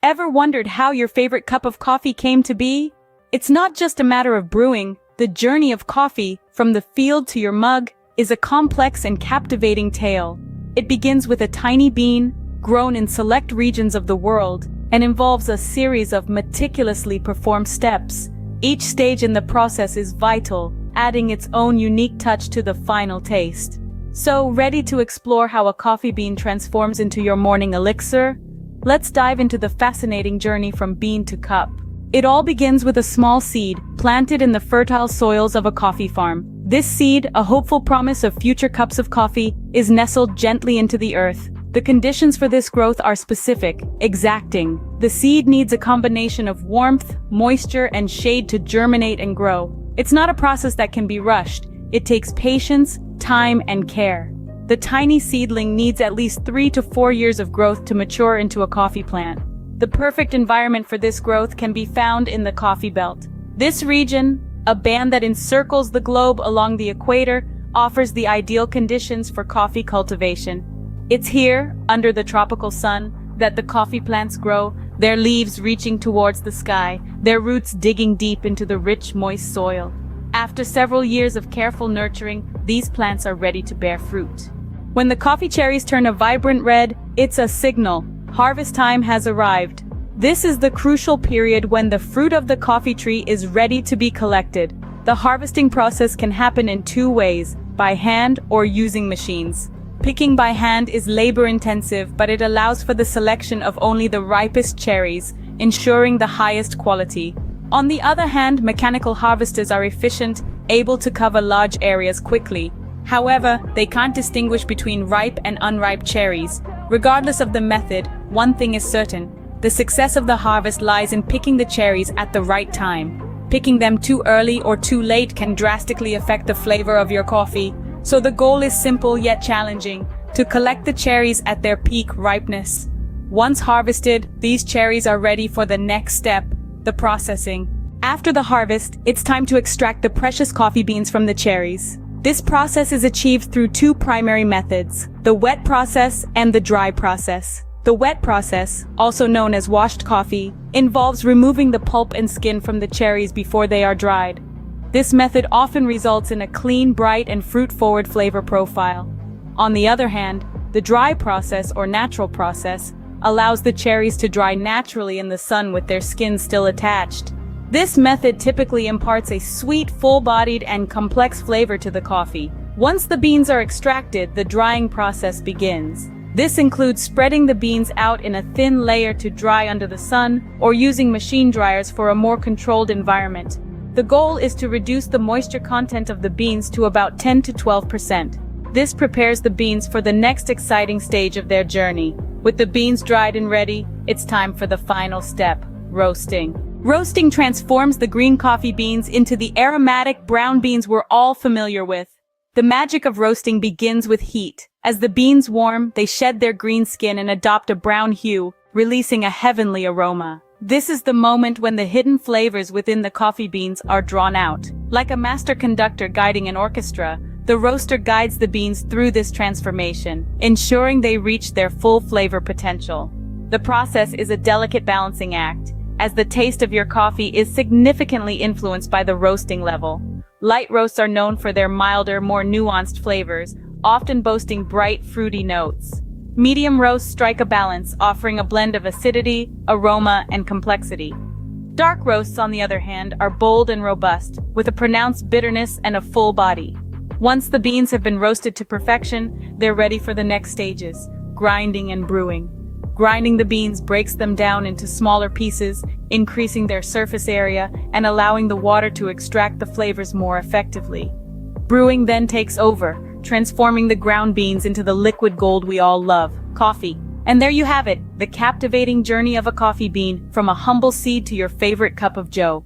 Ever wondered how your favorite cup of coffee came to be? It's not just a matter of brewing. The journey of coffee, from the field to your mug, is a complex and captivating tale. It begins with a tiny bean, grown in select regions of the world, and involves a series of meticulously performed steps. Each stage in the process is vital, adding its own unique touch to the final taste. So, ready to explore how a coffee bean transforms into your morning elixir? Let's dive into the fascinating journey from bean to cup. It all begins with a small seed, planted in the fertile soils of a coffee farm. This seed, a hopeful promise of future cups of coffee, is nestled gently into the earth. The conditions for this growth are specific, exacting. The seed needs a combination of warmth, moisture, and shade to germinate and grow. It's not a process that can be rushed. It takes patience, time, and care. The tiny seedling needs at least 3 to 4 years of growth to mature into a coffee plant. The perfect environment for this growth can be found in the coffee belt. This region, a band that encircles the globe along the equator, offers the ideal conditions for coffee cultivation. It's here, under the tropical sun, that the coffee plants grow, their leaves reaching towards the sky, their roots digging deep into the rich, moist soil. After several years of careful nurturing, these plants are ready to bear fruit. When the coffee cherries turn a vibrant red, it's a signal. Harvest time has arrived. This is the crucial period when the fruit of the coffee tree is ready to be collected. The harvesting process can happen in 2 ways, by hand or using machines. Picking by hand is labor-intensive, but it allows for the selection of only the ripest cherries, ensuring the highest quality. On the other hand, mechanical harvesters are efficient, able to cover large areas quickly. However, they can't distinguish between ripe and unripe cherries. Regardless of the method, one thing is certain. The success of the harvest lies in picking the cherries at the right time. Picking them too early or too late can drastically affect the flavor of your coffee. So the goal is simple yet challenging, to collect the cherries at their peak ripeness. Once harvested, these cherries are ready for the next step, the processing. After the harvest, it's time to extract the precious coffee beans from the cherries. This process is achieved through 2 primary methods, the wet process and the dry process. The wet process, also known as washed coffee, involves removing the pulp and skin from the cherries before they are dried. This method often results in a clean, bright, and fruit-forward flavor profile. On the other hand, the dry process or natural process allows the cherries to dry naturally in the sun with their skin still attached. This method typically imparts a sweet, full-bodied, and complex flavor to the coffee. Once the beans are extracted, the drying process begins. This includes spreading the beans out in a thin layer to dry under the sun, or using machine dryers for a more controlled environment. The goal is to reduce the moisture content of the beans to about 10 to 12%. This prepares the beans for the next exciting stage of their journey. With the beans dried and ready, it's time for the final step, roasting. Roasting transforms the green coffee beans into the aromatic brown beans we're all familiar with. The magic of roasting begins with heat. As the beans warm, they shed their green skin and adopt a brown hue, releasing a heavenly aroma. This is the moment when the hidden flavors within the coffee beans are drawn out. Like a master conductor guiding an orchestra, the roaster guides the beans through this transformation, ensuring they reach their full flavor potential. The process is a delicate balancing act, as the taste of your coffee is significantly influenced by the roasting level. Light roasts are known for their milder, more nuanced flavors, often boasting bright, fruity notes. Medium roasts strike a balance, offering a blend of acidity, aroma, and complexity. Dark roasts, on the other hand, are bold and robust, with a pronounced bitterness and a full body. Once the beans have been roasted to perfection, they're ready for the next stages, grinding and brewing. Grinding the beans breaks them down into smaller pieces, increasing their surface area and allowing the water to extract the flavors more effectively. Brewing then takes over, transforming the ground beans into the liquid gold we all love, coffee. And there you have it, the captivating journey of a coffee bean, from a humble seed to your favorite cup of joe.